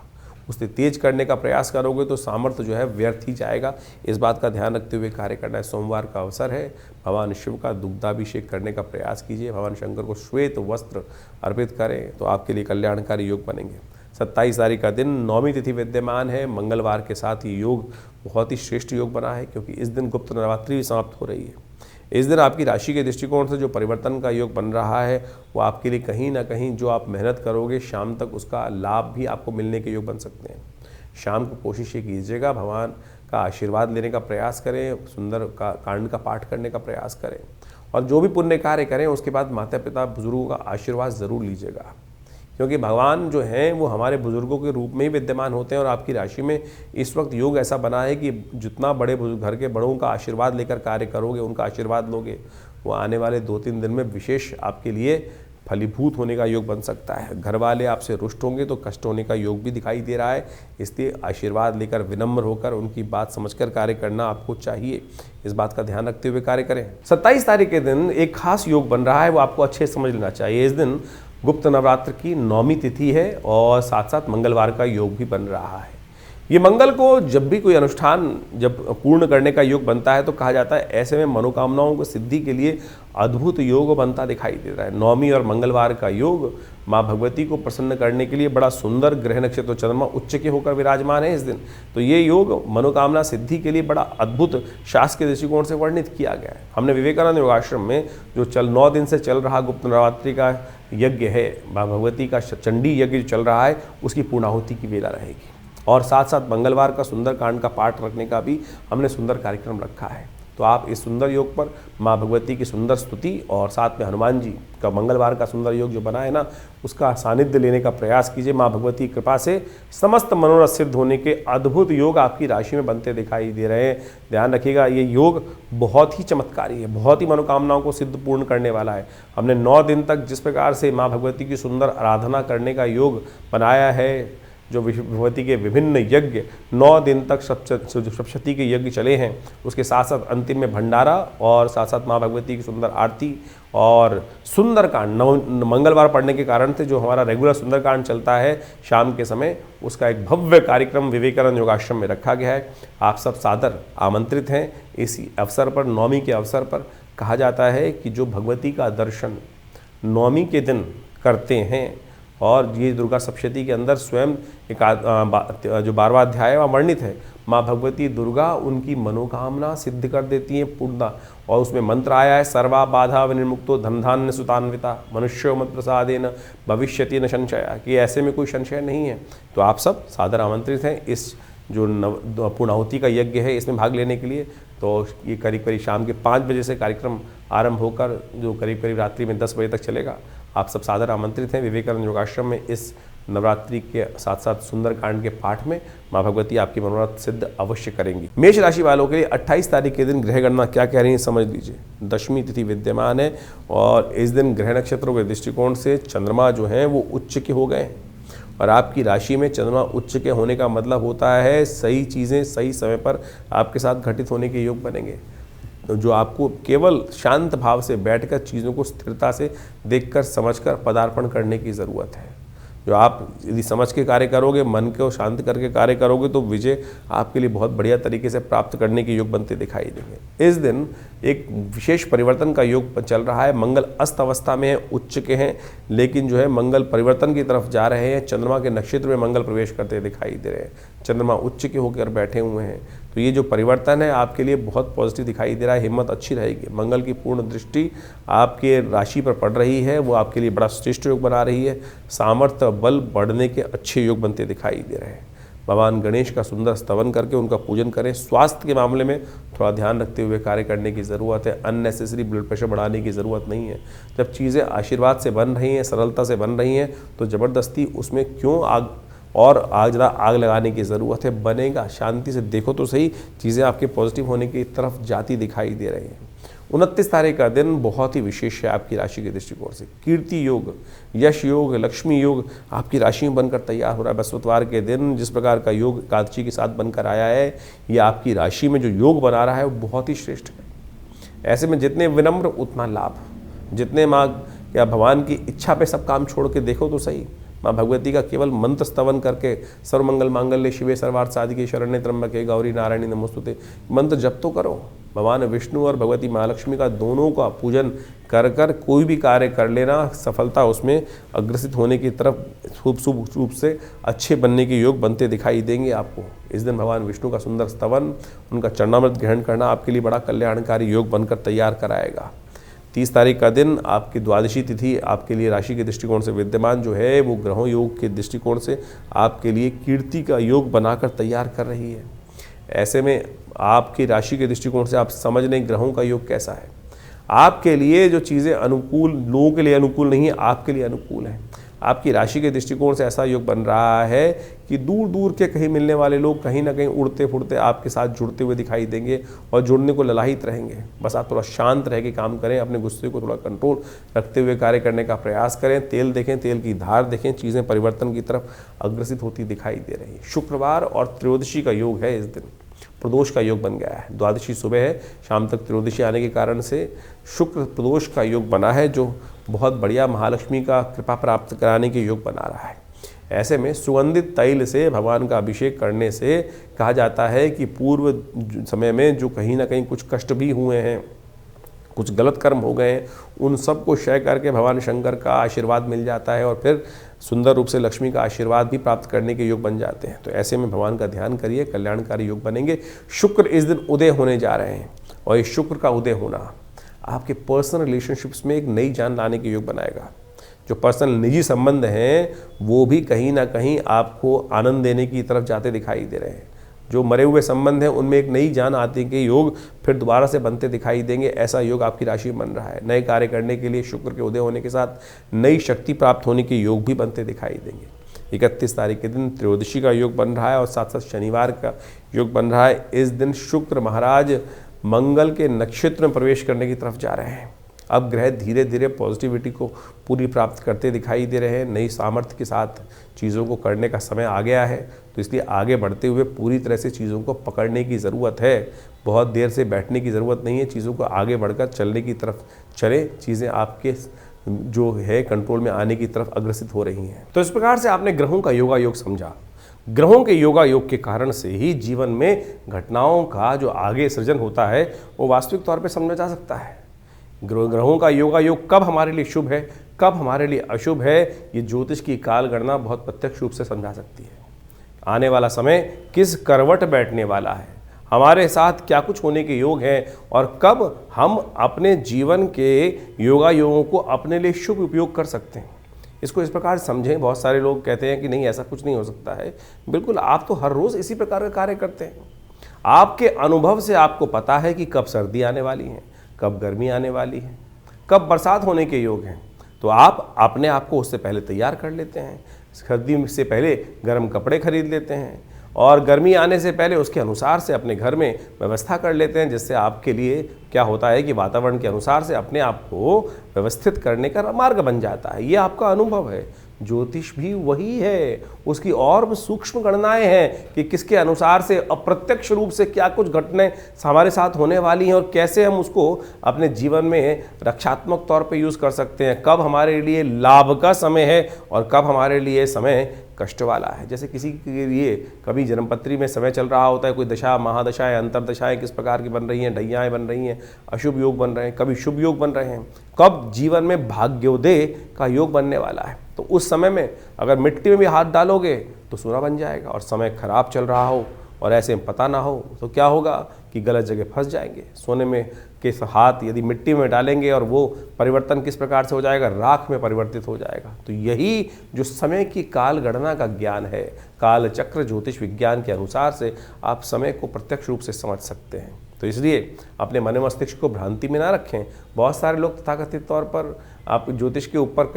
उसे तेज करने का प्रयास करोगे तो सामर्थ्य जो है व्यर्थ ही जाएगा। इस बात का ध्यान रखते हुए कार्य करना है। सोमवार का अवसर है, भगवान शिव का दुग्धाभिषेक करने का प्रयास कीजिए। भगवान शंकर को श्वेत वस्त्र अर्पित करें तो आपके लिए कल्याणकारी योग बनेंगे। 27 तारीख का दिन नौमी तिथि विद्यमान है। मंगलवार के साथ ये योग बहुत ही श्रेष्ठ योग बना है, क्योंकि इस दिन गुप्त नवरात्रि भी समाप्त हो रही है। इस दिन आपकी राशि के दृष्टिकोण से जो परिवर्तन का योग बन रहा है वो आपके लिए कहीं ना कहीं जो आप मेहनत करोगे शाम तक उसका लाभ भी आपको मिलने के योग बन सकते हैं। शाम को कोशिश ये कीजिएगा भगवान का आशीर्वाद लेने का प्रयास करें, सुंदर का कांड का पाठ करने का प्रयास करें, और जो भी पुण्य कार्य करें उसके बाद माता पिता बुजुर्गों का आशीर्वाद ज़रूर लीजिएगा, क्योंकि भगवान जो हैं वो हमारे बुजुर्गों के रूप में ही विद्यमान होते हैं। और आपकी राशि में इस वक्त योग ऐसा बना है कि जितना बड़े घर के बड़ों का आशीर्वाद लेकर कार्य करोगे, उनका आशीर्वाद लोगे, वो आने वाले 2-3 दिन में विशेष आपके लिए फलीभूत होने का योग बन सकता है। घर वाले आपसे रुष्ट होंगे तो कष्ट होने का योग भी दिखाई दे रहा है। इसलिए आशीर्वाद लेकर विनम्र होकर उनकी बात समझकर कार्य करना आपको चाहिए। इस बात का ध्यान रखते हुए कार्य करें। 27 तारीख के दिन एक खास योग बन रहा है, वो आपको अच्छे समझ लेना चाहिए। इस दिन गुप्त नवरात्र की 9वीं तिथि है और साथ साथ मंगलवार का योग भी बन रहा है। ये मंगल को जब भी कोई अनुष्ठान जब पूर्ण करने का योग बनता है तो कहा जाता है ऐसे में मनोकामनाओं को सिद्धि के लिए अद्भुत योग बनता दिखाई दे रहा है। 9वीं और मंगलवार का योग माँ भगवती को प्रसन्न करने के लिए बड़ा सुंदर, ग्रह नक्षत्र चंद्रमा उच्च के होकर विराजमान है इस दिन। तो ये योग मनोकामना सिद्धि के लिए बड़ा अद्भुत शास्त्र के दृष्टिकोण से वर्णित किया गया है। हमने विवेकानंद योगाश्रम में जो 9 दिन से चल रहा गुप्त नवरात्रि का यज्ञ है, माँ भगवती का चंडी यज्ञ जो चल रहा है उसकी पूर्णाहुति की वेला रहेगी। और साथ साथ मंगलवार का सुंदर कांड का पाठ रखने का भी हमने सुंदर कार्यक्रम रखा है। तो आप इस सुंदर योग पर माँ भगवती की सुंदर स्तुति और साथ में हनुमान जी का मंगलवार का सुंदर योग जो बना है ना, उसका सानिध्य लेने का प्रयास कीजिए। माँ भगवती की कृपा से समस्त मनोरथ सिद्ध होने के अद्भुत योग आपकी राशि में बनते दिखाई दे रहे हैं। ध्यान रखिएगा, ये योग बहुत ही चमत्कारी है, बहुत ही मनोकामनाओं को सिद्ध पूर्ण करने वाला है। हमने 9 दिन तक जिस प्रकार से माँ भगवती की सुंदर आराधना करने का योग बनाया है, जो भगवती के विभिन्न यज्ञ 9 दिन तक सप्तशती के यज्ञ चले हैं, उसके साथ साथ अंतिम में भंडारा और साथ साथ माँ भगवती की सुंदर आरती और सुंदरकांड मंगलवार पढ़ने के कारण से जो हमारा रेगुलर सुंदरकांड चलता है शाम के समय, उसका एक भव्य कार्यक्रम विवेकानंद योगाश्रम में रखा गया है। आप सब सादर आमंत्रित हैं। इसी अवसर पर, 9वीं के अवसर पर कहा जाता है कि जो भगवती का दर्शन 9वीं के दिन करते हैं, और ये दुर्गा सप्तशती के अंदर स्वयं एक जो 12वां अध्याय है वहाँ वर्णित है, माँ भगवती दुर्गा उनकी मनोकामना सिद्ध कर देती हैं पूर्णता। और उसमें मंत्र आया है, सर्वा बाधा विनिर्मुक्तो धनधान्य सुतान्विता मनुष्यो मत प्रसादेन भविष्यति न संशय, कि ऐसे में कोई संशय नहीं है। तो आप सब सादर आमंत्रित हैं इस जो पूर्णाहुति का यज्ञ है इसमें भाग लेने के लिए। तो ये करीब करीब शाम के 5 बजे से कार्यक्रम आरंभ होकर जो करीब करीब रात्रि में 10 बजे तक चलेगा। आप सब सादर आमंत्रित हैं विवेकानंद योगाश्रम में इस नवरात्रि के साथ साथ सुंदरकांड के पाठ में। माँ भगवती आपकी मनोरथ सिद्ध अवश्य करेंगी। मेष राशि वालों के लिए 28 तारीख के दिन ग्रह गणना क्या कह रही है समझ लीजिए। 10वीं तिथि विद्यमान है और इस दिन ग्रह नक्षत्रों के दृष्टिकोण से चंद्रमा जो हैं वो उच्च के हो गए हैं। और आपकी राशि में चंद्रमा उच्च के होने का मतलब होता है सही चीज़ें सही समय पर आपके साथ घटित होने के योग बनेंगे। जो आपको केवल शांत भाव से बैठकर चीज़ों को स्थिरता से देखकर समझकर पदार्पण करने की ज़रूरत है। जो आप यदि समझ के कार्य करोगे, मन को शांत करके कार्य करोगे, तो विजय आपके लिए बहुत बढ़िया तरीके से प्राप्त करने के योग बनते दिखाई देंगे। इस दिन एक विशेष परिवर्तन का योग चल रहा है। मंगल अस्त अवस्था में है, उच्च के हैं, लेकिन जो है मंगल परिवर्तन की तरफ जा रहे हैं। चंद्रमा के नक्षत्र में मंगल प्रवेश करते दिखाई दे रहे हैं। चंद्रमा उच्च के होकर बैठे हुए हैं। तो ये जो परिवर्तन है आपके लिए बहुत पॉजिटिव दिखाई दे रहा है। हिम्मत अच्छी रहेगी। मंगल की पूर्ण दृष्टि आपके राशि पर पड़ रही है, वो आपके लिए बड़ा श्रेष्ठ योग बना रही है। सामर्थ्य बल बढ़ने के अच्छे योग बनते दिखाई दे रहे हैं। भगवान गणेश का सुंदर स्तवन करके उनका पूजन करें। स्वास्थ्य के मामले में थोड़ा ध्यान रखते हुए कार्य करने की ज़रूरत है। अननेसेसरी ब्लड प्रेशर बढ़ाने की ज़रूरत नहीं है। जब चीज़ें आशीर्वाद से बन रही हैं, सरलता से बन रही हैं, तो ज़बरदस्ती उसमें क्यों आग लगाने की ज़रूरत है। बनेगा, शांति से देखो तो सही, चीज़ें आपके पॉजिटिव होने की तरफ जाती दिखाई दे रही हैं। 29 तारीख का दिन बहुत ही विशेष है आपकी राशि के दृष्टिकोण से। कीर्ति योग, यश योग, लक्ष्मी योग आपकी राशि में बनकर तैयार हो रहा है। बृहस्पतिवार के दिन जिस प्रकार का योग एकादशी के साथ बनकर आया है, ये आपकी राशि में जो योग बना रहा है वो बहुत ही श्रेष्ठ है। ऐसे में जितने विनम्र उतना लाभ, जितने माँ या भगवान की इच्छा पे सब काम छोड़ के देखो तो सही। माँ भगवती का केवल मंत्र स्तवन करके सर्वमंगल मांगल्ये शिवे सर्वार्थ साधिके शरण्ये त्र्यंबके गौरी नारायणी नमोस्तुते मंत्र जप तो करो। भगवान विष्णु और भगवती महालक्ष्मी का दोनों का पूजन कर कर कोई भी कार्य कर लेना, सफलता उसमें अग्रसित होने की तरफ शुभ रूप से अच्छे बनने के योग बनते दिखाई देंगे आपको। इस दिन भगवान विष्णु का सुंदर स्तवन, उनका चरणामृत ग्रहण करना आपके लिए बड़ा कल्याणकारी योग बनकर तैयार कराएगा। 30 तारीख का दिन आपकी द्वादशी तिथि आपके लिए राशि के दृष्टिकोण से विद्यमान जो है वो ग्रहों योग के दृष्टिकोण से आपके लिए कीर्ति का योग बनाकर तैयार कर रही है। ऐसे में आपकी राशि के दृष्टिकोण से आप समझ लें ग्रहों का योग कैसा है। आपके लिए जो चीज़ें अनुकूल, लोगों के लिए अनुकूल नहीं है, आपके लिए अनुकूल है। आपकी राशि के दृष्टिकोण से ऐसा योग बन रहा है कि दूर दूर के कहीं मिलने वाले लोग कहीं ना कहीं उड़ते फुड़ते आपके साथ जुड़ते हुए दिखाई देंगे और जुड़ने को ललायित रहेंगे। बस आप थोड़ा शांत रह के काम करें, अपने गुस्से को थोड़ा कंट्रोल रखते हुए कार्य करने का प्रयास करें। तेल देखें, तेल की धार देखें, चीज़ें परिवर्तन की तरफ अग्रसित होती दिखाई दे रही है। शुक्रवार और त्रयोदशी का योग है, इस दिन प्रदोष का योग बन गया है। द्वादशी सुबह है, शाम तक त्रयोदशी आने के कारण से शुक्र प्रदोष का योग बना है, जो बहुत बढ़िया महालक्ष्मी का कृपा प्राप्त कराने के योग बना रहा है। ऐसे में सुगंधित तैल से भगवान का अभिषेक करने से कहा जाता है कि पूर्व समय में जो कहीं ना कहीं कुछ कष्ट भी हुए हैं, कुछ गलत कर्म हो गए हैं, उन सब को क्षय करके भगवान शंकर का आशीर्वाद मिल जाता है और फिर सुंदर रूप से लक्ष्मी का आशीर्वाद भी प्राप्त करने के योग बन जाते हैं। तो ऐसे में भगवान का ध्यान करिए, कल्याणकारी योग बनेंगे। शुक्र इस दिन उदय होने जा रहे हैं और ये शुक्र का उदय होना आपके पर्सनल रिलेशनशिप्स में एक नई जान लाने के योग बनाएगा। जो पर्सनल निजी संबंध हैं वो भी कहीं ना कहीं आपको आनंद देने की तरफ जाते दिखाई दे रहे हैं। जो मरे हुए संबंध हैं उनमें एक नई जान आते के योग फिर दोबारा से बनते दिखाई देंगे। ऐसा योग आपकी राशि में बन रहा है। नए कार्य करने के लिए शुक्र के उदय होने के साथ नई शक्ति प्राप्त होने के योग भी बनते दिखाई देंगे। 31 तारीख के दिन त्रयोदशी का योग बन रहा है और साथ साथ शनिवार का योग बन रहा है। इस दिन शुक्र महाराज मंगल के नक्षत्र में प्रवेश करने की तरफ जा रहे हैं। अब ग्रह धीरे धीरे पॉजिटिविटी को पूरी प्राप्त करते दिखाई दे रहे हैं। नई सामर्थ्य के साथ चीज़ों को करने का समय आ गया है, तो इसलिए आगे बढ़ते हुए पूरी तरह से चीज़ों को पकड़ने की ज़रूरत है। बहुत देर से बैठने की ज़रूरत नहीं है, चीज़ों को आगे बढ़कर चलने की तरफ चले। चीज़ें आपके जो है कंट्रोल में आने की तरफ अग्रसित हो रही हैं। तो इस प्रकार से आपने ग्रहों का योगा योग समझा। ग्रहों के योगा योग के कारण से ही जीवन में घटनाओं का जो आगे सृजन होता है वो वास्तविक तौर पे समझा जा सकता है। ग्रहों का योगा योग कब हमारे लिए शुभ है, कब हमारे लिए अशुभ है, ये ज्योतिष की काल गणना बहुत प्रत्यक्ष रूप से समझा सकती है। आने वाला समय किस करवट बैठने वाला है, हमारे साथ क्या कुछ होने के योग हैं और कब हम अपने जीवन के योगा योगों को अपने लिए शुभ उपयोग कर सकते हैं, इसको इस प्रकार समझें। बहुत सारे लोग कहते हैं कि नहीं ऐसा कुछ नहीं हो सकता है। बिल्कुल, आप तो हर रोज़ इसी प्रकार का कार्य करते हैं। आपके अनुभव से आपको पता है कि कब सर्दी आने वाली है, कब गर्मी आने वाली है, कब बरसात होने के योग हैं। तो आप अपने आप को उससे पहले तैयार कर लेते हैं। सर्दी से पहले गर्म कपड़े खरीद लेते हैं और गर्मी आने से पहले उसके अनुसार से अपने घर में व्यवस्था कर लेते हैं, जिससे आपके लिए क्या होता है कि वातावरण के अनुसार से अपने आप को व्यवस्थित करने का मार्ग बन जाता है। ये आपका अनुभव है। ज्योतिष भी वही है, उसकी और सूक्ष्म गणनाएं हैं कि किसके अनुसार से अप्रत्यक्ष रूप से क्या कुछ घटनाएं हमारे साथ होने वाली हैं और कैसे हम उसको अपने जीवन में रक्षात्मक तौर पे यूज़ कर सकते हैं। कब हमारे लिए लाभ का समय है और कब हमारे लिए समय कष्ट वाला है। जैसे किसी के लिए कभी जन्मपत्री में समय चल रहा होता है, कोई दशा महादशाएं अंतरदशाएं किस प्रकार की बन रही हैं, ढैयाएँ बन रही हैं, अशुभ योग बन रहे हैं, कभी शुभ योग बन रहे हैं, कब जीवन में भाग्योदय का योग बनने वाला है। तो उस समय में अगर मिट्टी में भी हाथ डालोगे तो सोना बन जाएगा और समय खराब चल रहा हो और ऐसे में पता ना हो तो क्या होगा कि गलत जगह फंस जाएंगे। सोने में के हाथ यदि मिट्टी में डालेंगे और वो परिवर्तन किस प्रकार से हो जाएगा, राख में परिवर्तित हो जाएगा। तो यही जो समय की काल गणना का ज्ञान है, काल चक्र ज्योतिष विज्ञान के अनुसार से आप समय को प्रत्यक्ष रूप से समझ सकते हैं। तो इसलिए अपने मन मस्तिष्क को भ्रांति में ना रखें। बहुत सारे लोग तथाकथित तौर पर आप ज्योतिष के ऊपर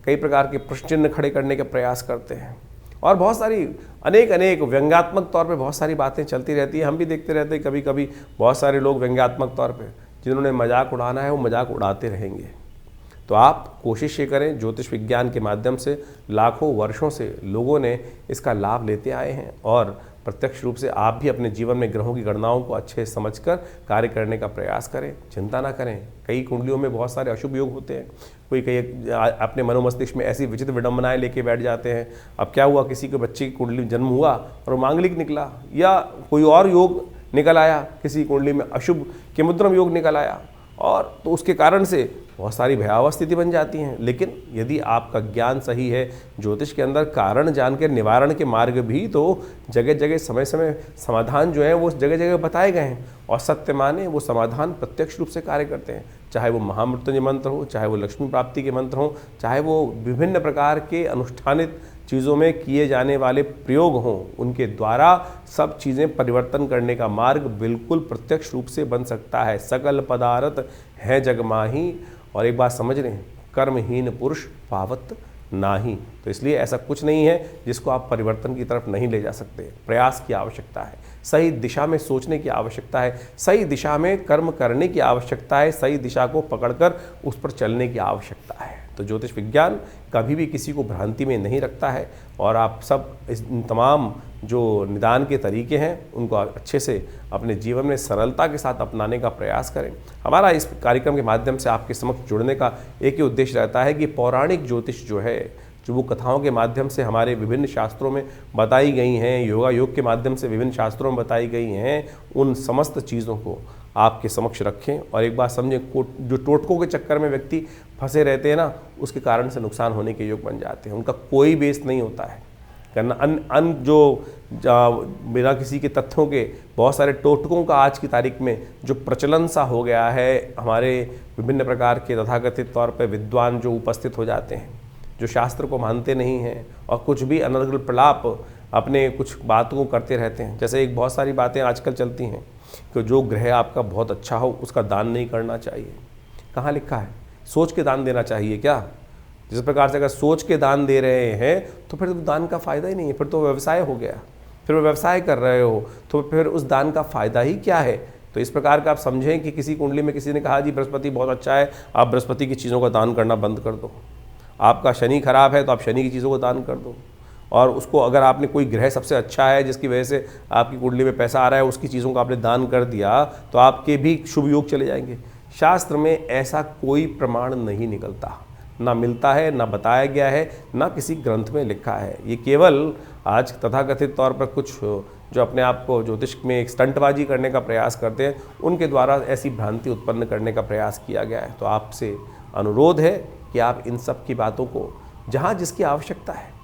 कई प्रकार के प्रश्न चिन्ह खड़े करने के प्रयास करते हैं और बहुत सारी अनेक व्यंग्यात्मक तौर पे बहुत सारी बातें चलती रहती हैं। हम भी देखते रहते हैं कभी कभी बहुत सारे लोग व्यंग्यात्मक तौर पे जिन्होंने मजाक उड़ाना है वो मजाक उड़ाते रहेंगे। तो आप कोशिश ये करें, ज्योतिष विज्ञान के माध्यम से लाखों वर्षों से लोगों ने इसका लाभ लेते आए हैं और प्रत्यक्ष रूप से आप भी अपने जीवन में ग्रहों की गणनाओं को अच्छे से समझकर कार्य करने का प्रयास करें। चिंता ना करें, कई कुंडलियों में बहुत सारे अशुभ योग होते हैं, कोई कई अपने मनोमस्तिष्क में ऐसी विचित्र विडंबनाएं लेके बैठ जाते हैं। अब क्या हुआ, किसी के बच्चे की कुंडली में जन्म हुआ और वो मांगलिक निकला, या कोई और योग निकल आया, किसी कुंडली में अशुभ केमुद्रम योग निकल आया, और तो उसके कारण से बहुत सारी भयावह स्थिति बन जाती हैं। लेकिन यदि आपका ज्ञान सही है, ज्योतिष के अंदर कारण जान के निवारण के मार्ग भी तो जगह जगह समय समय समाधान जो है वो जगह जगह बताए गए हैं, और सत्य माने वो समाधान प्रत्यक्ष रूप से कार्य करते हैं। चाहे वो महामृत्युंजय मंत्र हो, चाहे वो लक्ष्मी प्राप्ति के मंत्र हो, चाहे वो विभिन्न प्रकार के अनुष्ठानित चीज़ों में किए जाने वाले प्रयोग हों, उनके द्वारा सब चीज़ें परिवर्तन करने का मार्ग बिल्कुल प्रत्यक्ष रूप से बन सकता है। सकल पदार्थ है जग माही, और एक बात समझ रहे हैं, कर्महीन पुरुष पावत नाही। तो इसलिए ऐसा कुछ नहीं है जिसको आप परिवर्तन की तरफ नहीं ले जा सकते। प्रयास की आवश्यकता है, सही दिशा में सोचने की आवश्यकता है, सही दिशा में कर्म करने की आवश्यकता है, सही दिशा को पकड़कर उस पर चलने की आवश्यकता है। तो ज्योतिष विज्ञान कभी भी किसी को भ्रांति में नहीं रखता है, और आप सब इस तमाम जो निदान के तरीके हैं उनको अच्छे से अपने जीवन में सरलता के साथ अपनाने का प्रयास करें। हमारा इस कार्यक्रम के माध्यम से आपके समक्ष जुड़ने का एक ही उद्देश्य रहता है कि पौराणिक ज्योतिष जो है, जो वो कथाओं के माध्यम से हमारे विभिन्न शास्त्रों में बताई गई हैं, योगा योग के माध्यम से विभिन्न शास्त्रों में बताई गई हैं, उन समस्त चीज़ों को आपके समक्ष रखें। और एक बात समझें, जो टोटकों के चक्कर में व्यक्ति फंसे रहते हैं ना, उसके कारण से नुकसान होने के योग बन जाते हैं। उनका कोई बेस नहीं होता है करना जो बिना किसी के तथ्यों के बहुत सारे टोटकों का आज की तारीख में जो प्रचलन सा हो गया है। हमारे विभिन्न प्रकार के तथाकथित तौर पर विद्वान जो उपस्थित हो जाते हैं, जो शास्त्र को मानते नहीं हैं और कुछ भी अनर्गल प्रलाप अपने कुछ बातों को करते रहते हैं। जैसे एक बहुत सारी बातें आजकल चलती हैं कि जो ग्रह आपका बहुत अच्छा हो उसका दान नहीं करना चाहिए। कहाँ लिखा है? सोच के दान देना चाहिए क्या? जिस प्रकार से अगर सोच के दान दे रहे हैं तो फिर दान का फ़ायदा ही नहीं है, फिर तो व्यवसाय हो गया। फिर वो व्यवसाय कर रहे हो तो फिर उस दान का फ़ायदा ही क्या है? तो इस प्रकार का आप समझें कि किसी कुंडली में किसी ने कहा जी बृहस्पति बहुत अच्छा है, आप बृहस्पति की चीज़ों का दान करना बंद कर दो। आपका शनि खराब है तो आप शनि की चीज़ों को दान कर दो। और उसको अगर आपने कोई ग्रह सबसे अच्छा है जिसकी वजह से आपकी कुंडली में पैसा आ रहा है, उसकी चीज़ों को आपने दान कर दिया तो आपके भी शुभ योग चले जाएंगे। शास्त्र में ऐसा कोई प्रमाण नहीं निकलता, ना मिलता है, ना बताया गया है, ना किसी ग्रंथ में लिखा है। ये केवल आज तथाकथित तौर पर कुछ जो अपने आप को ज्योतिष में एक स्टंटबाजी करने का प्रयास करते हैं, उनके द्वारा ऐसी भ्रांति उत्पन्न करने का प्रयास किया गया है। तो आपसे अनुरोध है कि आप इन सब की बातों को जहाँ जिसकी आवश्यकता है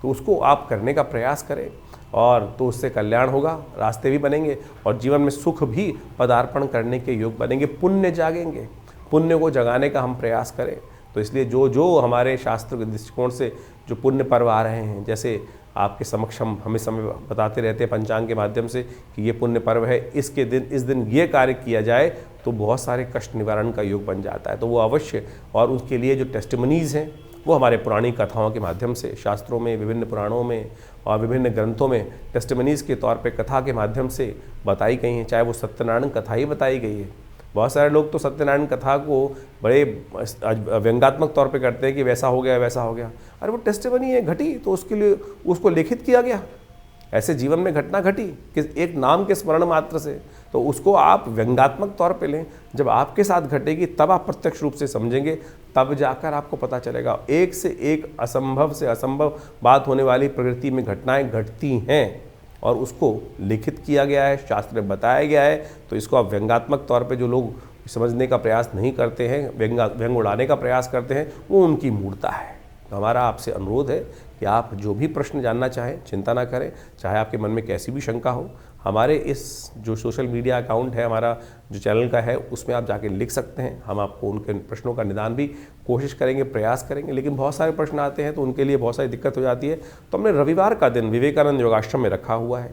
तो उसको आप करने का प्रयास करें, और तो उससे कल्याण होगा, रास्ते भी बनेंगे और जीवन में सुख भी पदार्पण करने के योग बनेंगे, पुण्य जागेंगे। पुण्य को जगाने का हम प्रयास करें। तो इसलिए जो जो हमारे शास्त्र के दृष्टिकोण से जो पुण्य पर्व आ रहे हैं, जैसे आपके समक्ष हम हमें समय बताते रहते हैं पंचांग के माध्यम से कि ये पुण्य पर्व है, इसके दिन इस दिन ये कार्य किया जाए तो बहुत सारे कष्ट निवारण का योग बन जाता है। तो वो अवश्य, और उसके लिए जो टेस्टिमनीज़ हैं वो हमारे पुरानी कथाओं के माध्यम से शास्त्रों में, विभिन्न पुराणों में और विभिन्न ग्रंथों में टेस्टिमनीज़ के तौर पे कथा के माध्यम से बताई गई हैं। चाहे वो सत्यनारायण कथा ही बताई गई है। बहुत सारे लोग तो सत्यनारायण कथा को बड़े व्यंग्यात्मक तौर पे करते हैं कि वैसा हो गया वैसा हो गया। अरे वो टेस्टिमनी है, घटी तो उसके लिए उसको लिखित किया गया। ऐसे जीवन में घटना घटी कि एक नाम के स्मरण मात्र से, तो उसको आप व्यंग्यात्मक तौर पे लें। जब आपके साथ घटेगी तब आप प्रत्यक्ष रूप से समझेंगे, तब जाकर आपको पता चलेगा। एक से एक असंभव से असंभव बात होने वाली प्रकृति में घटनाएं घटती हैं और उसको लिखित किया गया है, शास्त्र में बताया गया है। तो इसको आप व्यंग्यात्मक तौर पे जो लोग समझने का प्रयास नहीं करते हैं, व्यंग उड़ाने का प्रयास करते हैं, वो उनकी मूर्खता है। तो हमारा आपसे अनुरोध है कि आप जो भी प्रश्न जानना चाहें चिंता ना करें, चाहे आपके मन में कैसी भी शंका हो, हमारे इस जो सोशल मीडिया अकाउंट है हमारा जो चैनल का है उसमें आप जाके लिख सकते हैं। हम आपको उनके प्रश्नों का निदान भी कोशिश करेंगे, प्रयास करेंगे। लेकिन बहुत सारे प्रश्न आते हैं तो उनके लिए बहुत सारी दिक्कत हो जाती है। तो हमने रविवार का दिन विवेकानंद योगाश्रम में रखा हुआ है।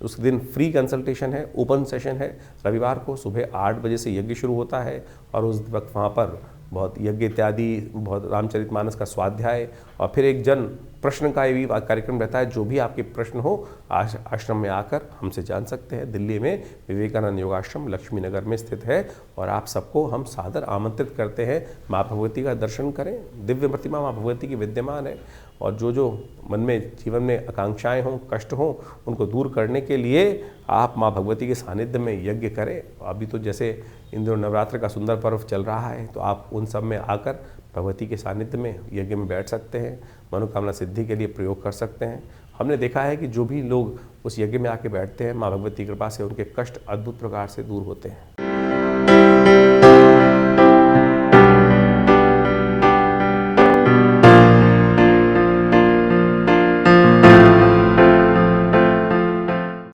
उस दिन फ्री कंसल्टेशन है, ओपन सेशन है। रविवार को सुबह 8 बजे से यज्ञ शुरू होता है और उस वक्त वहाँ पर बहुत यज्ञ इत्यादि, बहुत रामचरितमानस का स्वाध्याय और फिर एक जन प्रश्न का भी कार्यक्रम रहता है। जो भी आपके प्रश्न हो आश्रम में आकर हमसे जान सकते हैं। दिल्ली में विवेकानंद योगाश्रम लक्ष्मी नगर में स्थित है और आप सबको हम सादर आमंत्रित करते हैं। माँ भगवती का दर्शन करें। दिव्य प्रतिमा माँ भगवती की विद्यमान है और जो मन में जीवन में आकांक्षाएं हों, कष्ट हों, उनको दूर करने के लिए आप माँ भगवती के सानिध्य में यज्ञ करें। अभी तो जैसे इंद्र नवरात्र का सुंदर पर्व चल रहा है, तो आप उन सब में आकर भगवती के सानिध्य में यज्ञ में बैठ सकते हैं, मनोकामना सिद्धि के लिए प्रयोग कर सकते हैं। हमने देखा है कि जो भी लोग उस यज्ञ में आके बैठते हैं, माँ भगवती की कृपा से उनके कष्ट अद्भुत प्रकार से दूर होते हैं।